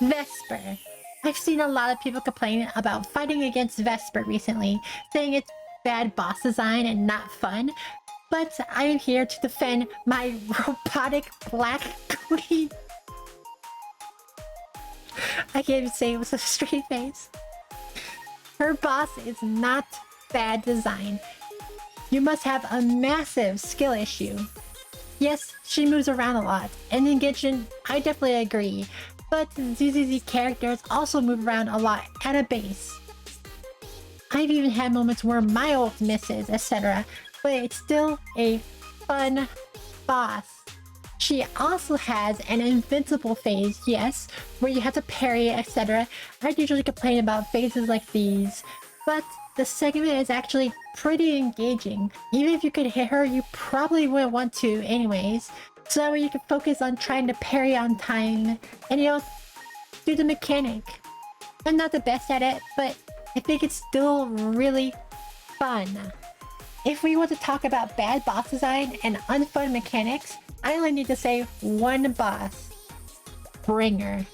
Vesper. I've seen a lot of people complain about fighting against Vesper recently, saying it's bad boss design and not fun, but I am here to defend my robotic black queen. I can't even say it with a straight face. Her boss is not bad design. You must have a massive skill issue. Yes, she moves around a lot, and in Genshin, I definitely agree, but ZZZ characters also move around a lot at a base. I've even had moments where my ult misses, etc., but it's still a fun boss. She also has an invincible phase, yes, where you have to parry, etc. I usually complain about phases like these, but the segment is actually pretty engaging. Even if you could hit her, you probably wouldn't want to anyways. So that way you can focus on trying to parry on time and, you know, do the mechanic. I'm not the best at it, but I think it's still really fun. If we want to talk about bad boss design and unfun mechanics, I only need to say one boss. Bringer.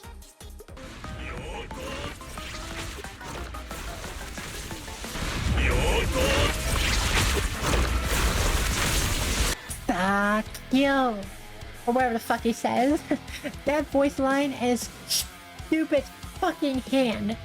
Fuck you. Or whatever the fuck he says. That voice line and his stupid fucking hand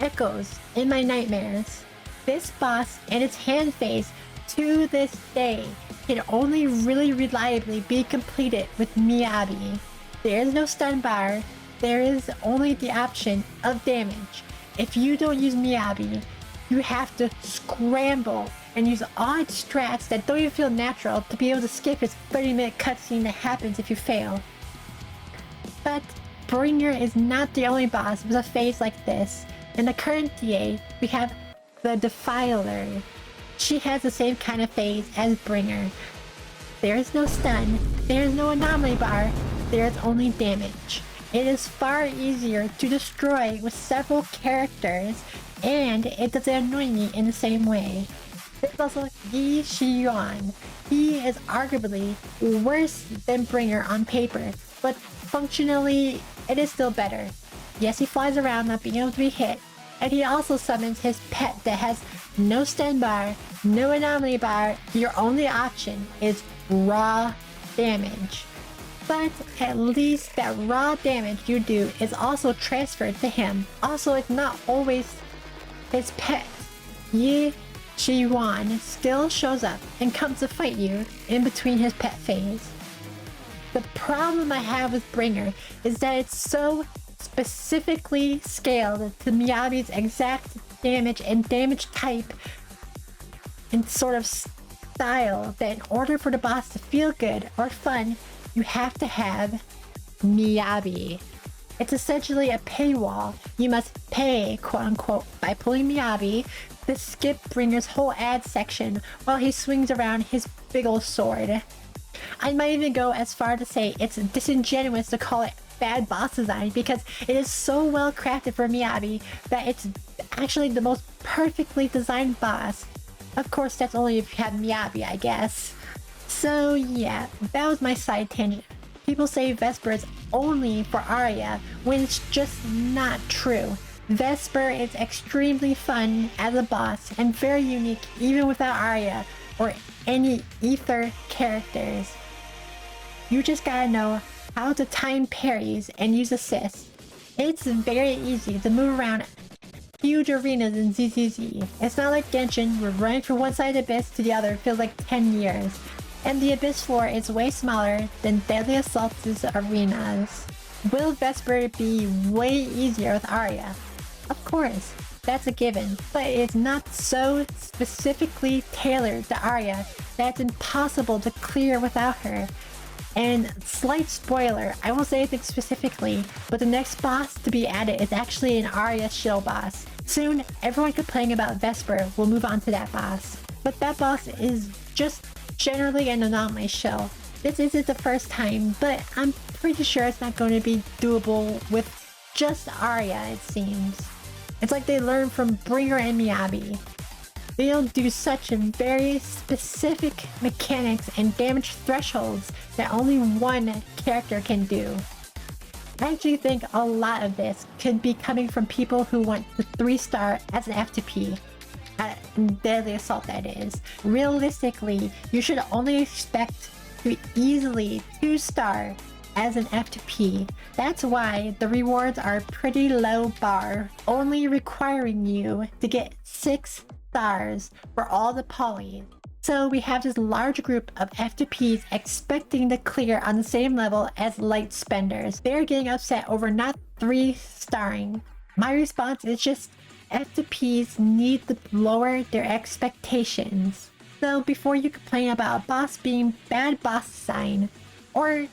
echoes in my nightmares. This boss and its hand phase to this day can only really reliably be completed with Miyabi. There is no stun bar, there is only the option of damage. If you don't use Miyabi, you have to scramble and use odd strats that don't even feel natural to be able to skip his 30-minute cutscene that happens if you fail. But Bringer is not the only boss with a phase like this. In the current DA, we have the Defiler. She has the same kind of phase as Bringer. There is no stun, there is no anomaly bar, there is only damage. It is far easier to destroy with several characters, and it doesn't annoy me in the same way. There's also Yi Shiyuan. He is arguably worse than Bringer on paper, but functionally, it is still better. Yes, he flies around not being able to be hit, and he also summons his pet that has no stun bar, no anomaly bar. Your only option is raw damage. But at least that raw damage you do is also transferred to him. Also, it's not always his pet. Yi Shiyuan still shows up and comes to fight you in between his pet phase. The problem I have with Bringer is that it's so specifically scaled to Miyabi's exact damage and damage type and sort of style that in order for the boss to feel good or fun, you have to have Miyabi. It's essentially a paywall. You must pay, quote unquote, by pulling Miyabi to skip Bringer's whole ad section while he swings around his big ol' sword. I might even go as far to say it's disingenuous to call it bad boss design because it is so well crafted for Miyabi that it's actually the most perfectly designed boss. Of course, that's only if you have Miyabi, I guess. So yeah, that was my side tangent. People say Vesper is only for Aria when it's just not true. Vesper is extremely fun as a boss and very unique even without Aria or any ether characters. You just gotta know how to time parries and use assists. It's very easy to move around huge arenas in ZZZ. It's not like Genshin where running from one side of the abyss to the other feels like 10 years. And the abyss floor is way smaller than Deadly Assault's arenas. Will Vesper be way easier with Aria? Of course, that's a given, but it's not so specifically tailored to Aria that it's impossible to clear without her. And slight spoiler, I won't say anything specifically, but the next boss to be added is actually an Aria shill boss. Soon, everyone complaining about Vesper will move on to that boss. But that boss is just generally an anomaly shill. This isn't the first time, but I'm pretty sure it's not going to be doable with just Aria, it seems. It's like they learned from Bringer and Miyabi. They don't do such very specific mechanics and damage thresholds that only one character can do. I actually think a lot of this could be coming from people who want to 3-star as an F2P. Deadly Assault, that is. Realistically, you should only expect to easily 2-star as an F2P. That's why the rewards are pretty low bar, only requiring you to get 6 stars for all the polys. So we have this large group of F2Ps expecting to clear on the same level as light spenders. They're getting upset over not 3-starring. My response is just F2Ps need to lower their expectations. So before you complain about a boss being bad boss design, or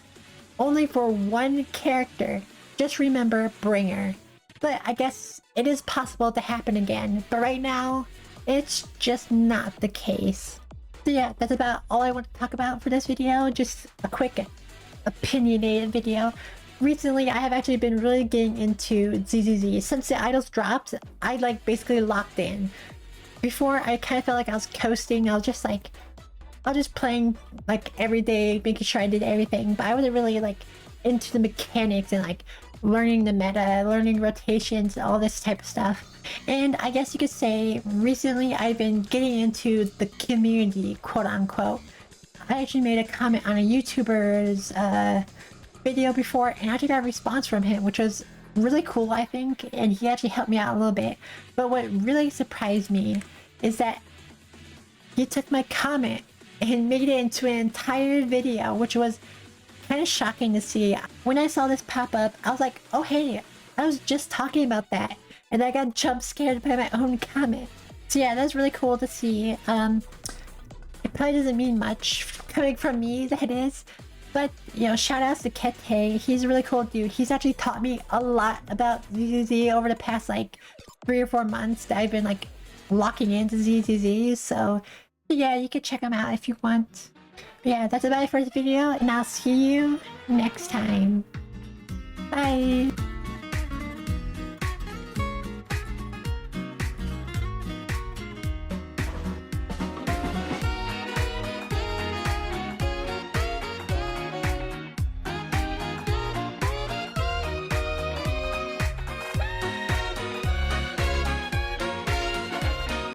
only for one character, just remember Bringer. But I guess it is possible to happen again, but right now, it's just not the case. So yeah, that's about all I want to talk about for this video. Just a quick opinionated video. Recently, I have actually been really getting into ZZZ. Since the idols dropped, I like basically locked in. Before, I kind of felt like I was coasting. I was just playing like every day, making sure I did everything. But I wasn't really like into the mechanics and like learning the meta, learning rotations, all this type of stuff. And I guess you could say recently I've been getting into the community, quote unquote. I actually made a comment on a YouTuber's video before, and I actually got a response from him, which was really cool, I think, and he actually helped me out a little bit. But what really surprised me is that he took my comment and made it into an entire video, which was kind of shocking to see. When I saw this pop up, I was like, oh hey, I was just talking about that, and I got jump scared by my own comment. So yeah, that's really cool to see. It probably doesn't mean much coming from me, that is. But, you know, shout outs to Kete. He's a really cool dude. He's actually taught me a lot about ZZZ over the past like 3 or 4 months that I've been like locking into ZZZ. So yeah, you can check him out if you want. But yeah, that's about it for this video, and I'll see you next time. Bye!